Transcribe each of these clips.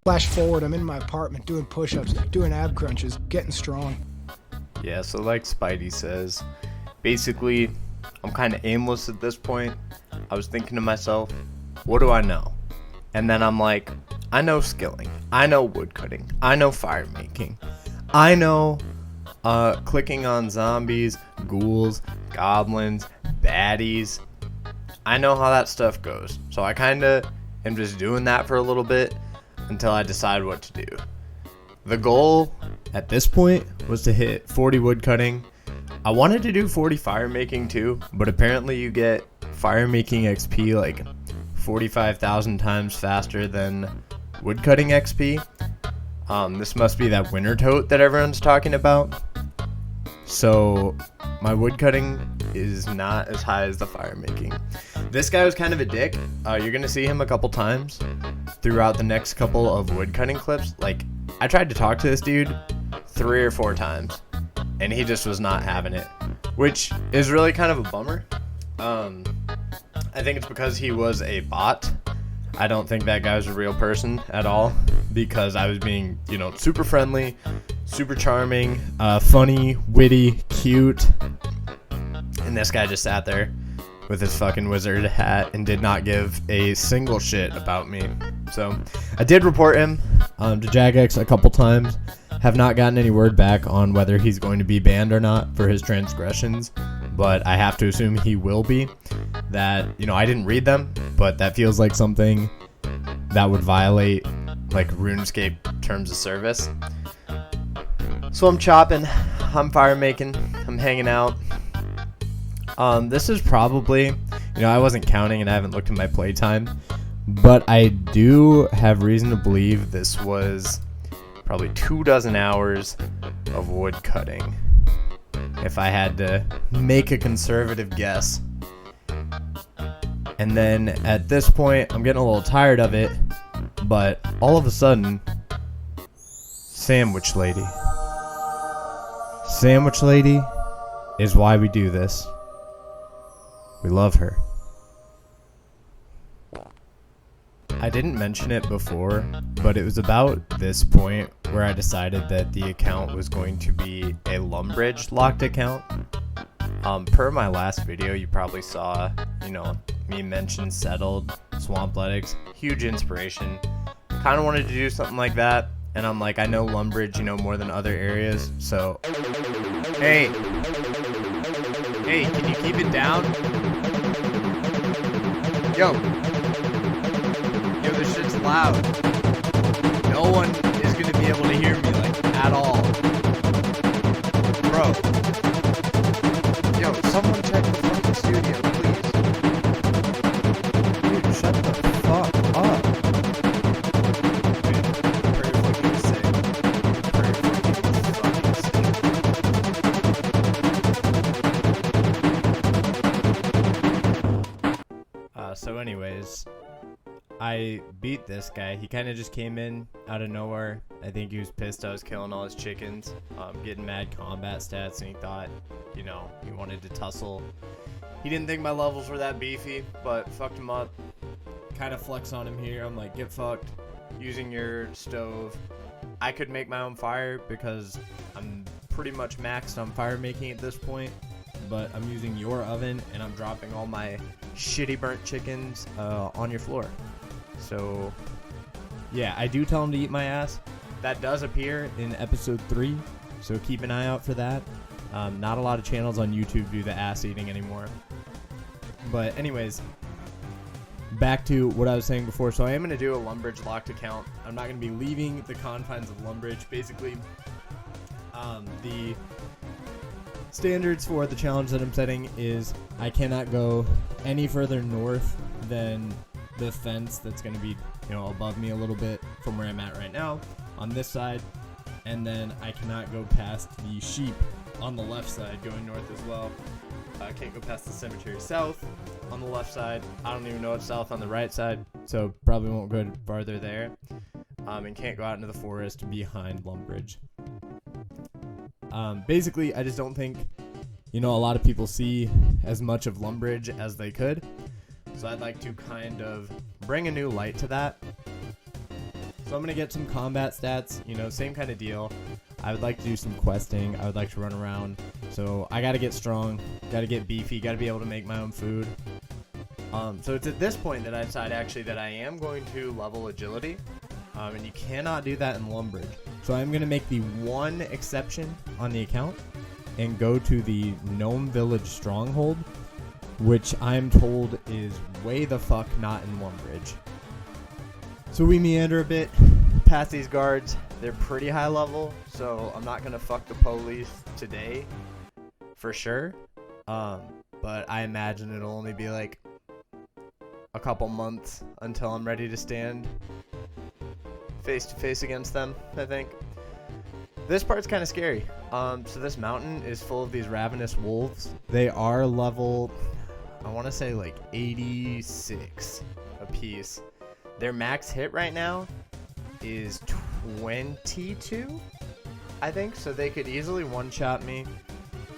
Flash forward, I'm in my apartment doing push-ups, doing ab crunches, getting strong. Yeah, so like Spidey says, basically, I'm kind of aimless at this point. I was thinking to myself, what do I know? And then I'm like, I know skilling, I know wood cutting, I know fire making, I know clicking on zombies, ghouls, goblins, baddies. I know how that stuff goes. So I kind of am just doing that for a little bit until I decide what to do. The goal at this point was to hit 40 wood cutting. I wanted to do 40 fire making too, but apparently you get fire making XP like 45,000 times faster than wood cutting XP. This must be that winter tote that everyone's talking about. So my wood cutting is not as high as the fire making. This guy was kind of a dick. You're gonna see him a couple times throughout the next couple of wood cutting clips. Like, I tried to talk to this dude 3 or 4 times and he just was not having it, which is really kind of a bummer. I think it's because he was a bot. I don't think that guy was a real person at all, because I was being, super friendly, super charming, funny, witty, cute, and this guy just sat there with his fucking wizard hat and did not give a single shit about me. So I did report him to Jagex a couple times. Have not gotten any word back on whether he's going to be banned or not for his transgressions, but I have to assume he will be. That, I didn't read them, but that feels like something that would violate like RuneScape terms of service. So I'm chopping, I'm fire making, I'm hanging out. This is probably, I wasn't counting and I haven't looked at my playtime, but I do have reason to believe this was probably 24 hours of wood cutting, if I had to make a conservative guess. And then at this point, I'm getting a little tired of it, but all of a sudden, Sandwich Lady. Sandwich Lady is why we do this. We love her. I didn't mention it before, but it was about this point where I decided that the account was going to be a Lumbridge locked account. Per my last video, you probably saw, me mention Settled, Swampletics, huge inspiration. Kind of wanted to do something like that, and I'm like, I know Lumbridge, more than other areas, so... Hey, can you keep it down? Yo, this shit's loud. No one is gonna be able to hear me, at all. Bro. Yo, someone check the fucking studio, please. Dude, shut the fuck up. Dude, perfectly sick. So anyways, I beat this guy. He kind of just came in out of nowhere. I think he was pissed I was killing all his chickens, getting mad combat stats, and he thought, he wanted to tussle. He didn't think my levels were that beefy, but fucked him up. Kind of flex on him here. I'm like, get fucked. Using your stove. I could make my own fire because I'm pretty much maxed on fire making at this point, but I'm using your oven and I'm dropping all my shitty burnt chickens on your floor. So yeah, I do tell him to eat my ass. That does appear in episode 3, so keep an eye out for that. Not a lot of channels on YouTube do the ass eating anymore. But anyways, back to what I was saying before. So I am going to do a Lumbridge locked account. I'm not going to be leaving the confines of Lumbridge. Basically, the standards for the challenge that I'm setting is I cannot go any further north than the fence that's going to be, above me a little bit from where I'm at right now on this side. And then I cannot go past the sheep on the left side going north as well. I can't go past the cemetery south on the left side. I don't even know what's south on the right side, so probably won't go farther there. And can't go out into the forest behind Lumbridge. Basically, I just don't think, a lot of people see as much of Lumbridge as they could. So I'd like to kind of bring a new light to that. So I'm going to get some combat stats, you know, same kind of deal. I would like to do some questing. I would like to run around. So I got to get strong, got to get beefy, got to be able to make my own food. So it's at this point that I decide actually that I am going to level agility. And you cannot do that in Lumbridge. So I'm going to make the one exception on the account and go to the Gnome Village Stronghold, which I'm told is way the fuck not in Lumbridge. So we meander a bit past these guards. They're pretty high level, so I'm not going to fuck the police today for sure. But I imagine it'll only be like a couple months until I'm ready to stand face to face against them, I think. This part's kind of scary. So this mountain is full of these ravenous wolves. They are level, I want to say like 86 apiece. Their max hit right now is 22, I think, so they could easily one-shot me.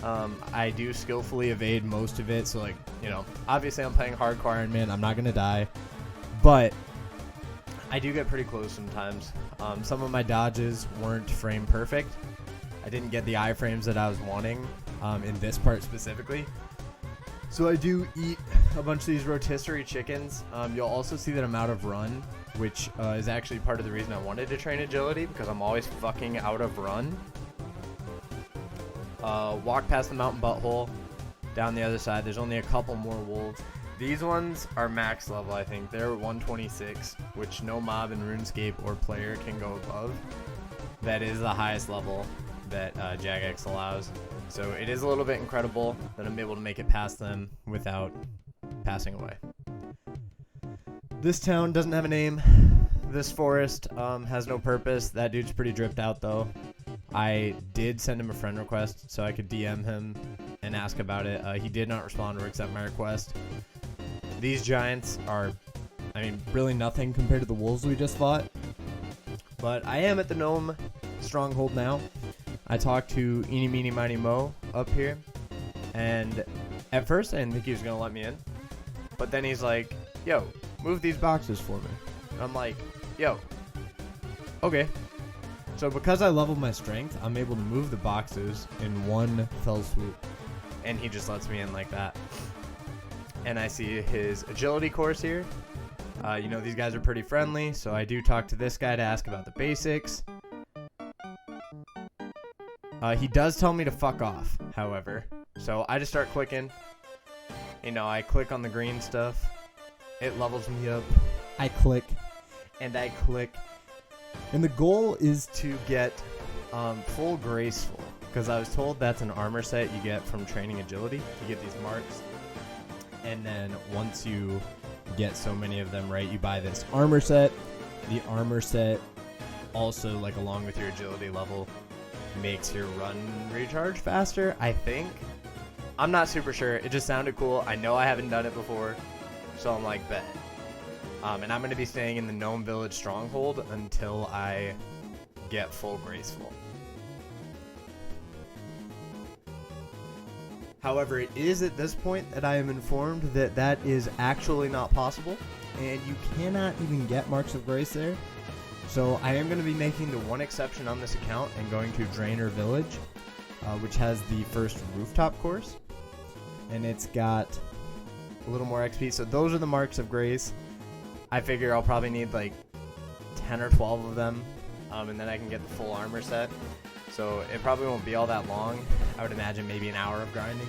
I do skillfully evade most of it, so like, you know, obviously I'm playing hardcore Iron Man, I'm not gonna die, but I do get pretty close sometimes. Some of my dodges weren't frame perfect. I didn't get the iframes that I was wanting in this part specifically. So I do eat a bunch of these rotisserie chickens. You'll also see that I'm out of run, which is actually part of the reason I wanted to train agility, because I'm always fucking out of run. Walk past the mountain butthole, down the other side. There's only a couple more wolves. These ones are max level, I think. They're 126, which no mob in RuneScape or player can go above. That is the highest level that Jagex allows. So it is a little bit incredible that I'm able to make it past them without passing away. This town doesn't have a name. This forest has no purpose. That dude's pretty dripped out though. I did send him a friend request so I could DM him and ask about it. He did not respond or accept my request. These giants are, I mean, really nothing compared to the wolves we just fought. But I am at the Gnome Stronghold now. I talked to Eeny Meeny Miny Mo up here, and at first I didn't think he was gonna let me in, but then he's like, yo, move these boxes for me. And I'm like, yo, okay. So because I leveled my strength, I'm able to move the boxes in one fell swoop, and he just lets me in like that. And I see his agility course here. You know, these guys are pretty friendly, so I do talk to this guy to ask about the basics. He does tell me to fuck off, however. So I just start clicking. You know, I click on the green stuff. It levels me up. I click. And I click. And the goal is to get full graceful. Because I was told that's an armor set you get from training agility. You get these marks. And then once you get so many of them right, you buy this armor set. The armor set also, like along with your agility level, makes your run recharge faster, I think. I'm not super sure. It just sounded cool. I know I haven't done it before, so I'm like, bet. And I'm going to be staying in the Gnome Village Stronghold until I get full graceful. However, it is at this point that I am informed that that is actually not possible, and you cannot even get Marks of Grace there. So I am going to be making the one exception on this account and going to Draenor Village, which has the first rooftop course, and it's got a little more XP. So those are the Marks of Grace. I figure I'll probably need like 10 or 12 of them, and then I can get the full armor set. So it probably won't be all that long. I would imagine maybe an hour of grinding,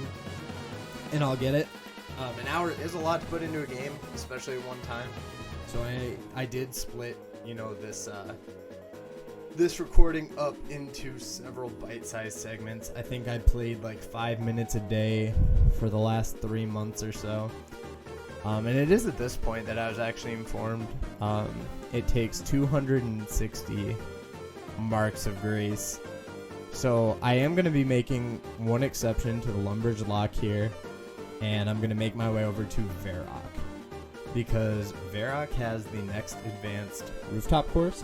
and I'll get it. An hour is a lot to put into a game, especially at one time. So I did split, you know, this recording up into several bite-sized segments. I think I played like 5 minutes a day for the last 3 months or so. And it is at this point that I was actually informed it takes 260 Marks of Grace. So I am going to be making one exception to the Lumbridge Lock here, and I'm going to make my way over to Varrock, because Varrock has the next advanced rooftop course.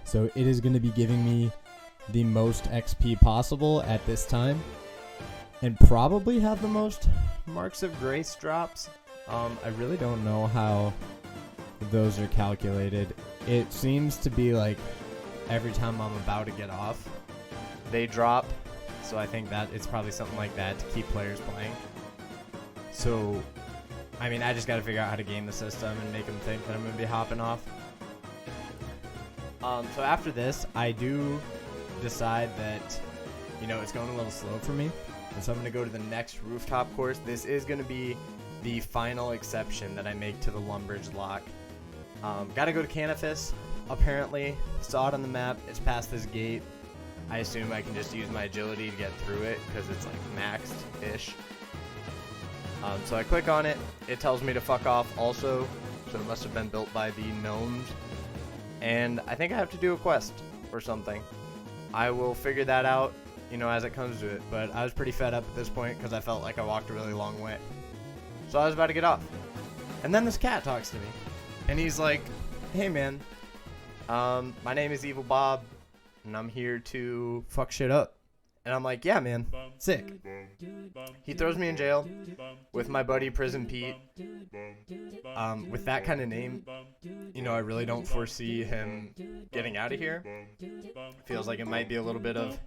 So it is going to be giving me the most XP possible at this time, and probably have the most Marks of Grace drops. I really don't know how those are calculated. it seems to be like every time I'm about to get off, they drop. So I think that it's probably something like that to keep players playing. So, I mean, I just got to figure out how to game the system and make them think that I'm going to be hopping off. So after this, I do decide that, you know, it's going a little slow for me. And so I'm going to go to the next rooftop course. This is going to be the final exception that I make to the Lumbridge lock. Got to go to Canifis. Apparently, saw it on the map. It's past this gate. I assume I can just use my agility to get through it because it's like maxed-ish. So I click on it. It tells me to fuck off also. So it must have been built by the gnomes. And I think I have to do a quest or something. I will figure that out, you know, as it comes to it. But I was pretty fed up at this point because I felt like I walked a really long way. So I was about to get off. And then this cat talks to me. And he's like, hey man, my name is Evil Bob. And I'm here to fuck shit up. And I'm like, yeah, man, sick. He throws me in jail with my buddy Prison Pete. With that kind of name, you know, I really don't foresee him getting out of here. Feels like it might be a little bit of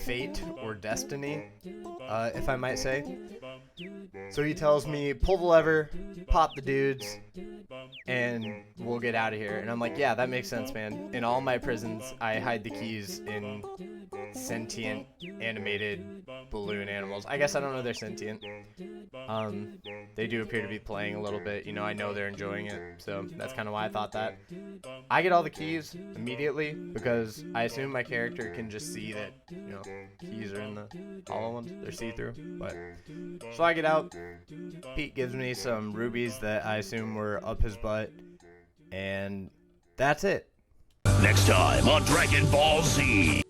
fate or destiny, if I might say. So he tells me, pull the lever, pop the dudes, and we'll get out of here. And I'm like, yeah, that makes sense, man. In all my prisons, I hide the keys in sentient animated balloon animals. I guess I don't know they're sentient. They do appear to be playing a little bit. You know, I know they're enjoying it. So that's kind of why I thought that. I get all the keys immediately because I assume my character can just see that, you know, keys are in the hollow ones. They're see-through. But so I get out. Pete gives me some rubies that I assume were up his butt. And that's it. Next time on Dragon Ball Z.